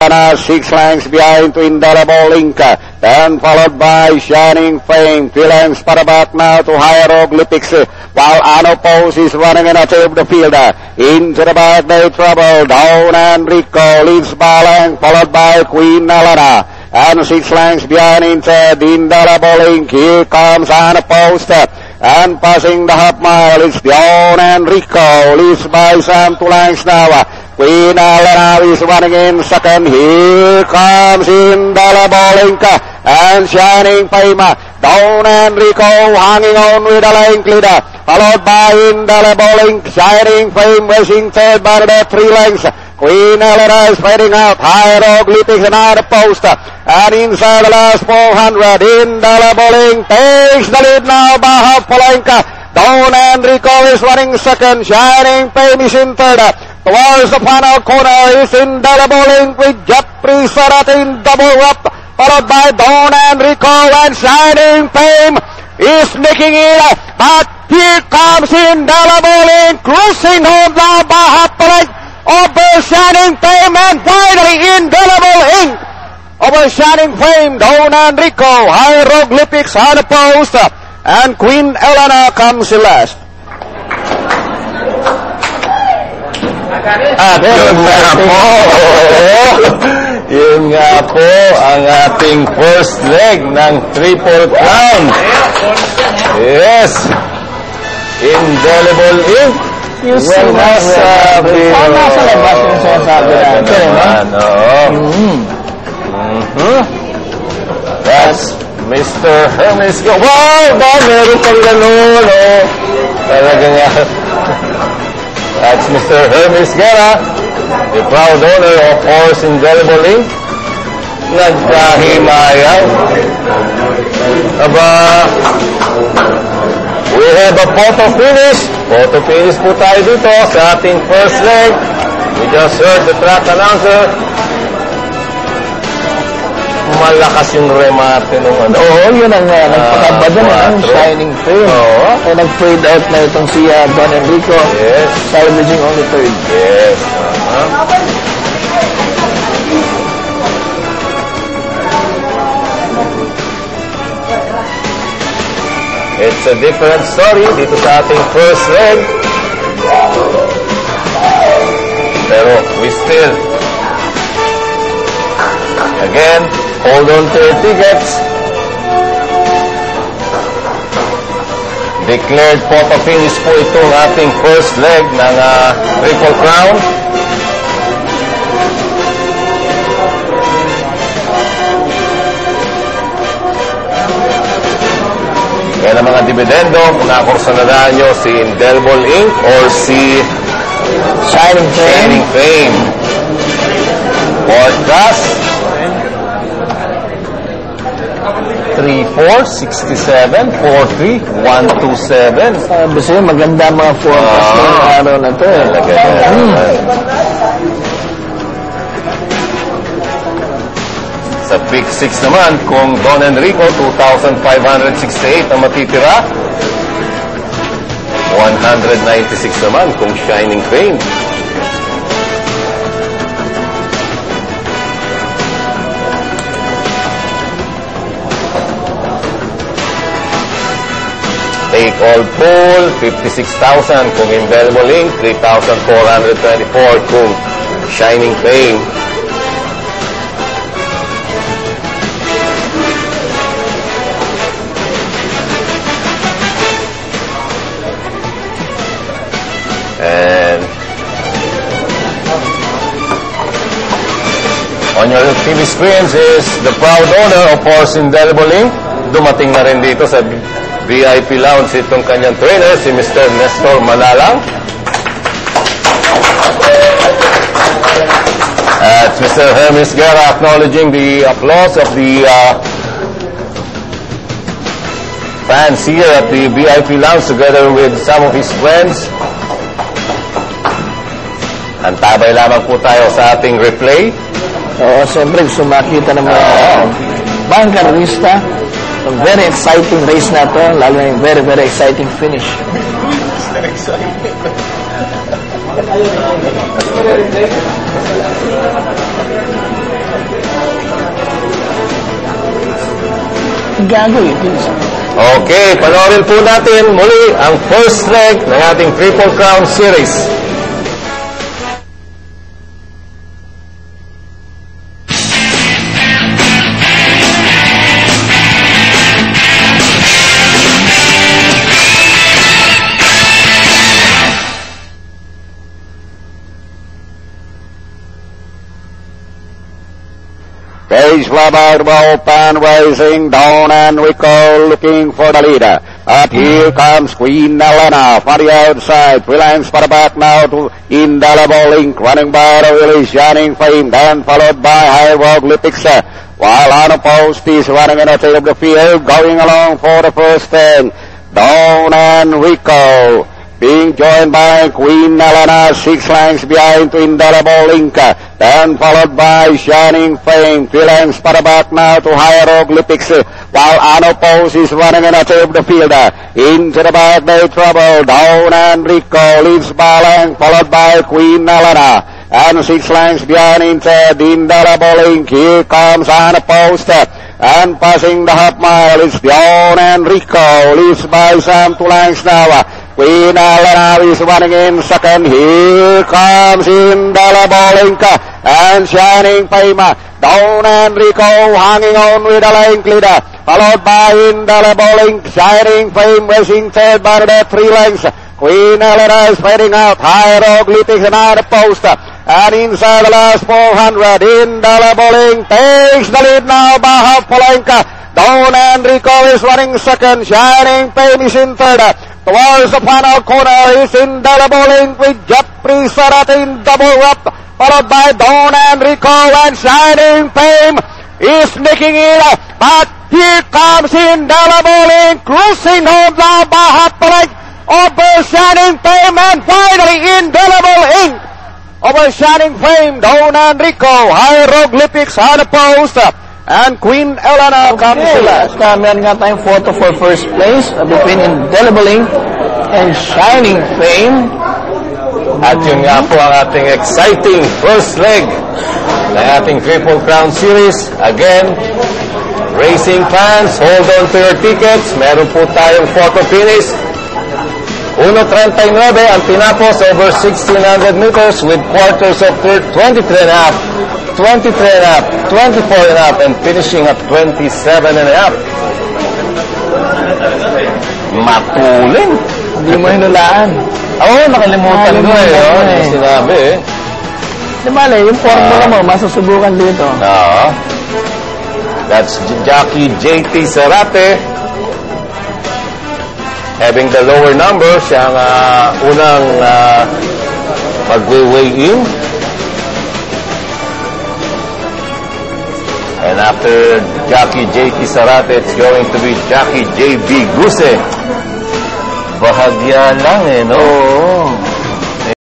6 lengths behind Twin Double Link, then followed by Shining Fame. 3 lengths para back now to Hieroglyphics, while Ano Pose is running in a tail of the field. Into the back they trouble. Down Enrico leads by length, followed by Queen Elena. And 6 lengths behind into Twin Double Link. Here comes Ano Pose. And passing the half mile, it's Down Enrico leads by some 2 lengths now. Queen Elena is running in second. Here comes Indelible Link and Shining Fame. Down Enrico hanging on with the length leader, followed by Indelible Link. Shining Fame racing third by the 3 lengths. Queen Elena is fading out. Hieroglyphics and out of post. And inside the last 400, Indelible Link takes the lead now by half a length. Down Enrico is running second. Shining Fame is in third. Towards the final corner is Indelible Link with Jet Preset in double up, followed by Down Enrico, and Shining Fame is making it. But here comes Indelible Link, cruising home now by half a length over Shining Fame, and finally Indelible Link over Shining Fame. Down Enrico, Hieroglyphics on the post, and Queen Elena comes in last. At yun nga po ang ating first leg ng Triple Crown. Yes, Indelible Ink. Yung sinasabi. Nasa labas yung sinasabi natin. That's Mr. Hermes. Wow! Meron pang ganun. Talaga nga. That's Mr. Hermes Guerra, the proud owner of Horse Indelible Ink. Nagkahimayaw. Aba, we have a photo finish. Photo finish po tayo dito sa ating first leg. We just heard the track announcer. Malakas yung remate nung ano. Oo, yun ang nagpakaba dun, ang Shining Fame. Oo. Ay nag-fade out na itong si Don Enrico. Yes. Salvaging only third. Yes. It's a different story dito sa ating first leg. Pero we still, again, hold on to your tickets. Declared photo finish po itong ating first leg ng Triple Crown. Kaya ng mga dividendo, kung nakursanadaan nyo si Indelible Ink or si Shining Fame. Forecast 3467 43127. Sabi sa'yo, maganda mga forecast ng araw na to. Sa pick 6 naman, kung Don Enrico, 2,568 ang matitira. 196 naman kung Shining Fame. Take all pool, 56,000 kung Indelible Ink, 3,424 kung Shining Fame. And on your TV screens is the proud owner of Horse Indelible Ink. Dumating na rin dito sa VIP Lounge itong kanyang trainer, si Mr. Nestor Manalang. At Mr. Hermes Guerra acknowledging the applause of the fans here at the VIP Lounge together with some of his friends. Antabay lamang po tayo sa ating replay. Oo, siyempre gusto makita ng mga bangkarista. Ang very exciting race na to, lalo na yung very, very exciting finish. Very exciting. Gago eh, please. Okay, panoorin po natin muli ang first leg ng ating Triple Crown Series. Page Flabard open, racing down, and Rico looking for the leader. But here comes Queen Elena for the outside. Freelance for the back now to Indelible Ink, running by the really Shining Fame, then followed by Hieroglyphics. While Unopposed is running in the tail of the field, going along for the first thing. Down and Rico, being joined by Queen Elena, 6 lengths behind to Indelible Ink, then followed by Shining Fame. 3 lengths for the back now to Hieroglyphics, while Unopposed is running in the tail of the field. Into the back they trouble, down and Rico leads by length, followed by Queen Elena, and 6 lengths behind inside Indelible Ink. Here comes Unopposed, and passing the half mile is down and Rico leads by some 2 lengths now. Queen Elena is running in second. Here comes Indelible Ink and Shining Fame. Down and Rico hanging on with the length leader, followed by Indelible Ink. Shining Fame racing third by the 3 lengths. Queen Elena is spreading out. Hieroglyphics and Unopposed. And inside the last 400, Indelible Ink takes the lead now by half a length. Down and Rico is running second. Shining Fame is in third. Towards the final corner is Indelible Ink with Jeffrey Sarat in double up, followed by Dawn and Rico, and Shining Fame is sneaking in. But here comes Indelible Ink, cruising home now by half a length over Shining Fame, and finally Indelible Ink over Shining Fame. Dawn and Rico, Hieroglyphics, Unopposed, and Queen Elena comes last. Meron nga tayong photo for first place between Indelible Ink and Shining Fame. At yun nga po ang ating exciting first leg ng ating Triple Crown Series. Again, racing fans, hold on to your tickets. Meron po tayong photo finish. 1:39 ang tinapos over 1,600 meters with quarters of 23 and a half. 23 and a half, 24 and a half, and finishing at 27 and a half. Matuling. Hindi mo hinulaan. Oo, nakalimutan ko eh. Yung sinabi eh. Di mali, yung formula mo, masusubukan dito. That's Jockey JT Zarate. Having the lower number, siyang unang mag-weigh in. And after Jockey JT Zarate, it's going to be Jockey JB Guse. Bahagya lang eh, no? Oo.